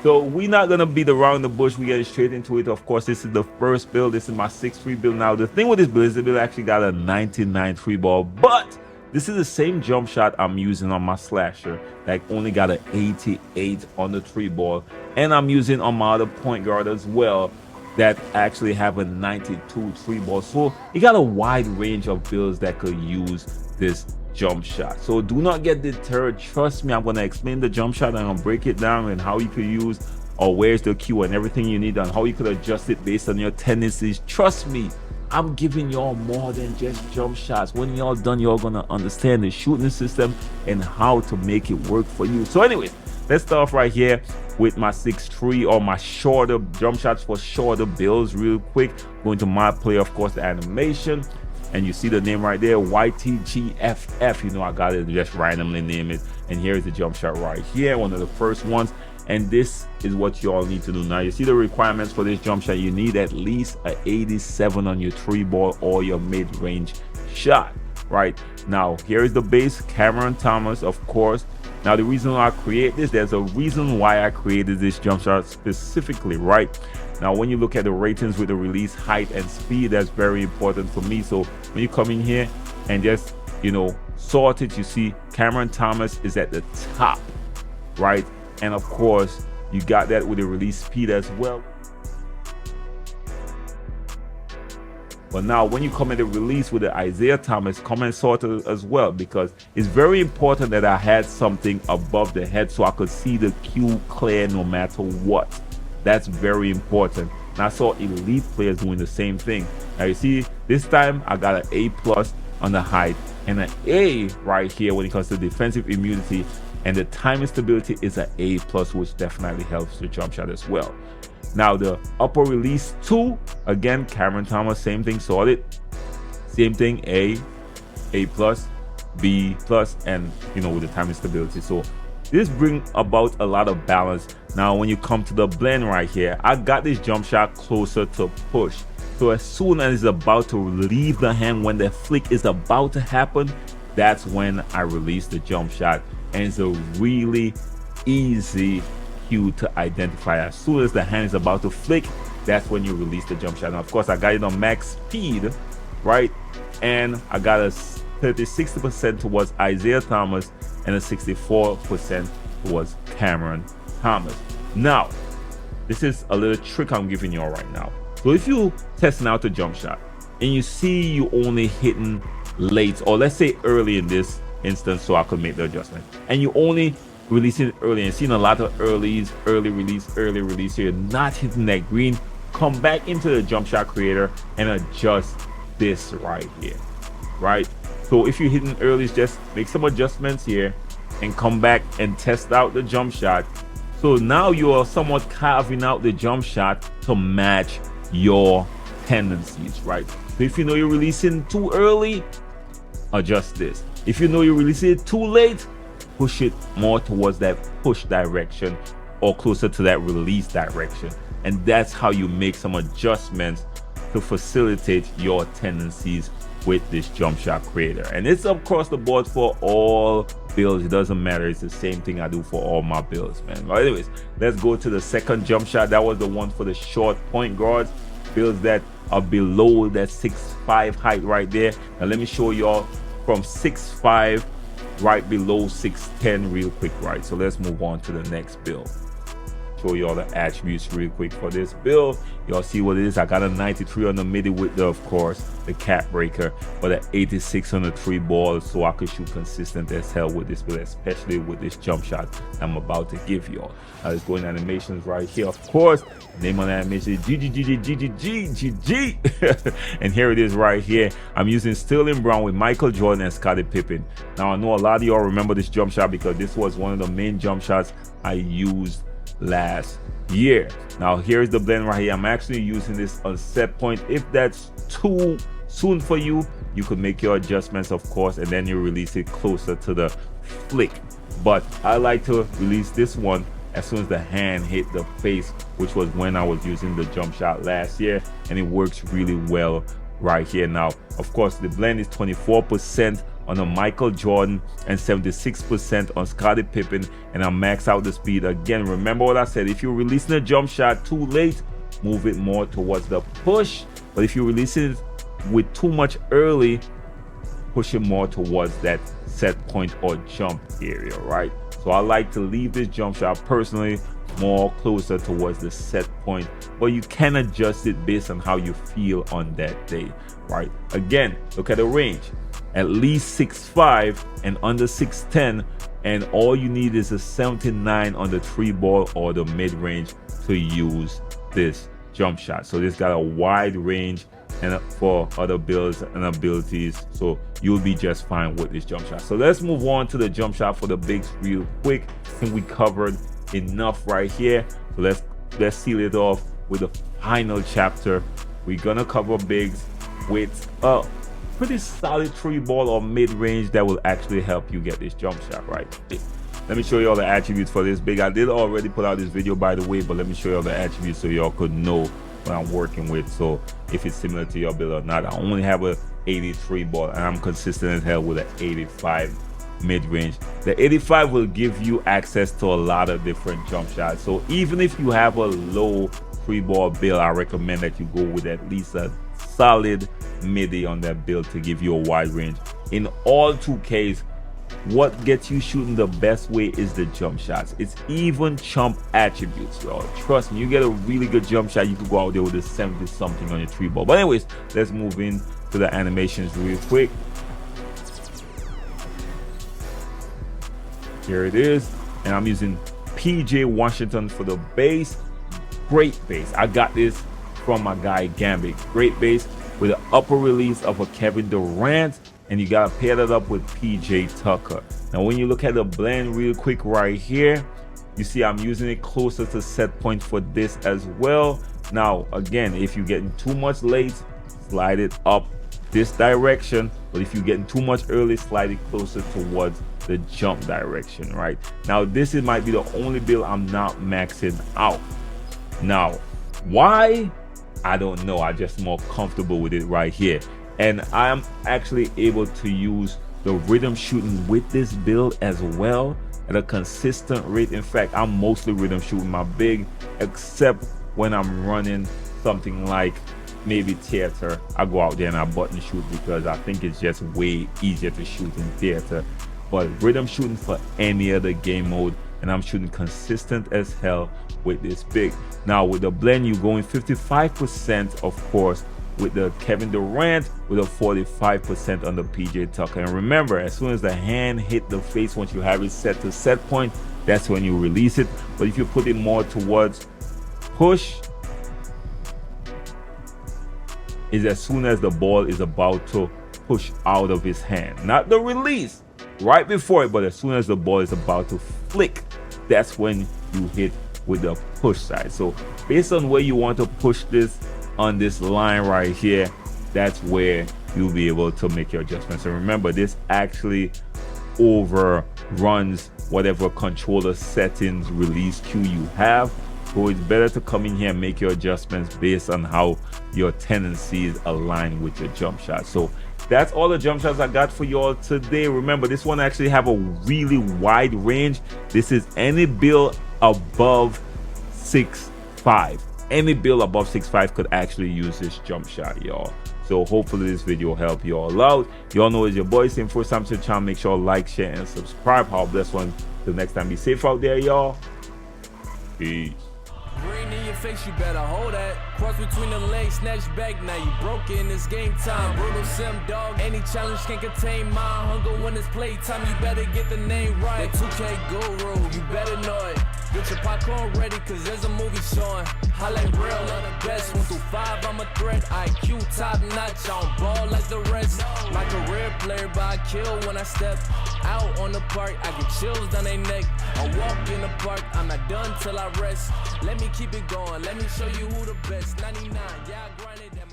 So we're not gonna beat around the bush. We get straight into it. Of course, this is the first build. This is my 6-3 build. Now the thing with this build is the build actually got a 99 3 ball, but this is the same jump shot I'm using on my slasher that only got an 88 on the 3 ball, and I'm using on my other point guard as well that actually have a 92 3 ball. So you got a wide range of builds that could use this jump shot. So do not get deterred. Trust me, I'm going to explain the jump shot and I'm going to break it down and how you could use, or where's the cue and everything you need, and how you could adjust it based on your tendencies. Trust me, I'm giving y'all more than just jump shots. When y'all done, y'all gonna understand the shooting system and how to make it work for you. So anyways, let's start off right here with my 6-3, or my shorter jump shots for shorter builds. Real quick, going to my play, of course, the animation, and you see the name right there, YTGFF. You know, I got it, just randomly name it. And here's the jump shot right here, one of the first ones. And this is what you all need to do. Now you see the requirements for this jump shot. You need at least an 87 on your 3 ball or your mid-range shot. Right now, here is the base, Cameron Thomas, of course. Now the reason why I create this, there's a reason why I created this jump shot specifically. Right now, when you look at the ratings with the release height and speed, that's very important for me. So when you come in here and just, you know, sort it, you see Cameron Thomas is at the top, right? And of course, you got that with the release speed as well. But now when you come at the release with the Isaiah Thomas, come and sort it as well, because it's very important that I had something above the head so I could see the cue clear no matter what. That's very important. And I saw elite players doing the same thing. Now you see, this time I got an A+ on the height and an A right here when it comes to defensive immunity. And the timing stability is an A+, which definitely helps the jump shot as well. Now the upper release 2, again, Cameron Thomas, same thing, sorted. Same thing, A+, B+, and you know, with the timing stability. So this brings about a lot of balance. Now when you come to the blend right here, I got this jump shot closer to push. So as soon as it's about to leave the hand, when the flick is about to happen, that's when I release the jump shot. And it's a really easy cue to identify. As soon as the hand is about to flick, that's when you release the jump shot. Now, of course, I got it on max speed, right? And I got a 60% towards Isaiah Thomas and a 64% towards Cameron Thomas. Now, this is a little trick I'm giving y'all right now. So if you testing out the jump shot and you see you only hitting late, or let's say early in this instance, so I could make the adjustment, and you only releasing it early and seeing a lot of early release here, not hitting that green, come back into the jump shot creator and adjust this right here, right? So if you're hitting early, just make some adjustments here and come back and test out the jump shot. So now you are somewhat carving out the jump shot to match your tendencies, right? So if you know you're releasing too early, adjust this. If you know you're releasing it too late, push it more towards that push direction or closer to that release direction. And that's how you make some adjustments to facilitate your tendencies with this jump shot creator. And it's across the board for all builds. It doesn't matter. It's the same thing I do for all my builds, man. But anyways, let's go to the second jump shot. That was the one for the short point guards, builds that are below that 6'5" height right there. Now let me show y'all from 6'5" right below 6'10" real quick, right? So let's move on to the next build. Show y'all the attributes real quick for this build. Y'all see what it is. I got a 93 on the midi with the, of course, the cap breaker, but an 86 on the 3 ball, so I could shoot consistent as hell with this build, especially with this jump shot I'm about to give y'all. Now let's go in animations right here. Of course, name on the animation is GG. And here it is right here. I'm using Sterling Brown with Michael Jordan and Scottie Pippen. Now I know a lot of y'all remember this jump shot because this was one of the main jump shots I used last year. Now here's the blend right here. I'm actually using this on set point. If that's too soon for you, you could make your adjustments, of course, and then you release it closer to the flick. But I like to release this one as soon as the hand hit the face, which was when I was using the jump shot last year, and it works really well right here. Now, of course, the blend is 24% on a Michael Jordan and 76% on Scottie Pippen, and I max out the speed. Again, remember what I said, if you're releasing a jump shot too late, move it more towards the push, but if you release it with too much early, push it more towards that set point or jump area, right? So I like to leave this jump shot personally more closer towards the set point, but you can adjust it based on how you feel on that day, right? Again, look at the range, at least 6'5" and under 6'10", and all you need is a 79 on the 3-ball or the mid-range to use this jump shot. So this got a wide range and for other builds and abilities, so you'll be just fine with this jump shot. So let's move on to the jump shot for the bigs real quick. I think we covered enough right here, so let's seal it off with the final chapter. We're gonna cover bigs with a pretty solid 3-ball or mid-range that will actually help you get this jump shot right. Let me show you all the attributes for this big. I did already put out this video, by the way, but let me show you all the attributes so y'all could know what I'm working with, so if it's similar to your build or not. I only have a 83 ball and I'm consistent as hell with an 85 mid-range. The 85 will give you access to a lot of different jump shots, so even if you have a low 3-ball build, I recommend that you go with at least a solid midi on that build to give you a wide range. In all 2Ks, what gets you shooting the best way is the jump shots. It's even chump attributes, y'all. Trust me, you get a really good jump shot, you could go out there with a 70 something on your 3-ball. But anyways, let's move in to the animations real quick. Here it is, and I'm using PJ Washington for the bass. Great bass. I got this from my guy Gambit. Great bass with an upper release of a Kevin Durant, and you gotta pair that up with PJ Tucker. Now when you look at the blend real quick right here, you see I'm using it closer to set point for this as well. Now again, if you're getting too much late, slide it up this direction, but if you're getting too much early, slide it closer towards the jump direction, right? Now this might be the only build I'm not maxing out. Now why? I don't know, I'm just more comfortable with it right here, and I'm actually able to use the rhythm shooting with this build as well at a consistent rate. In fact, I'm mostly rhythm shooting my big, except when I'm running something like maybe theater. I go out there and I button shoot because I think it's just way easier to shoot in theater, but rhythm shooting for any other game mode, and I'm shooting consistent as hell with this big. Now with the blend, you're going 55% of course with the Kevin Durant, with a 45% on the PJ Tucker. And remember, as soon as the hand hit the face, once you have it set to set point, that's when you release it. But if you put it more towards push, is as soon as the ball is about to push out of his hand, not the release right before it, but as soon as the ball is about to flick, that's when you hit with the push side. So based on where you want to push this on this line right here, that's where you'll be able to make your adjustments. And remember, this actually overruns whatever controller settings release cue you have, so it's better to come in here and make your adjustments based on how your tendencies align with your jump shot. So that's all the jump shots I got for y'all today. Remember, this one actually have a really wide range. This is any build above 6'5". Any build above 6'5" could actually use this jump shot, y'all. So hopefully this video will help y'all out. Y'all know it's your boy Sim. First time to the channel, make sure like, share, and subscribe. How bless one. Till next time, be safe out there, y'all. Peace. Green in your face, you better hold that. Cross between the legs, snatch back. Now you broke in this game time. Brutal sim dog. Any challenge can contain my hunger when it's playtime. You better get the name right. The 2K guru, you better know it. Get your popcorn ready, cause there's a movie showing. Highlight real of the best. 1 through 5, I'm a threat. IQ top notch, I don't ball like the rest. My career player, but I kill when I step out on the park. I get chills down their neck. I walk in the park, I'm not done till I rest. Let me keep it going, let me show you who the best. 99, yeah, I grinded that.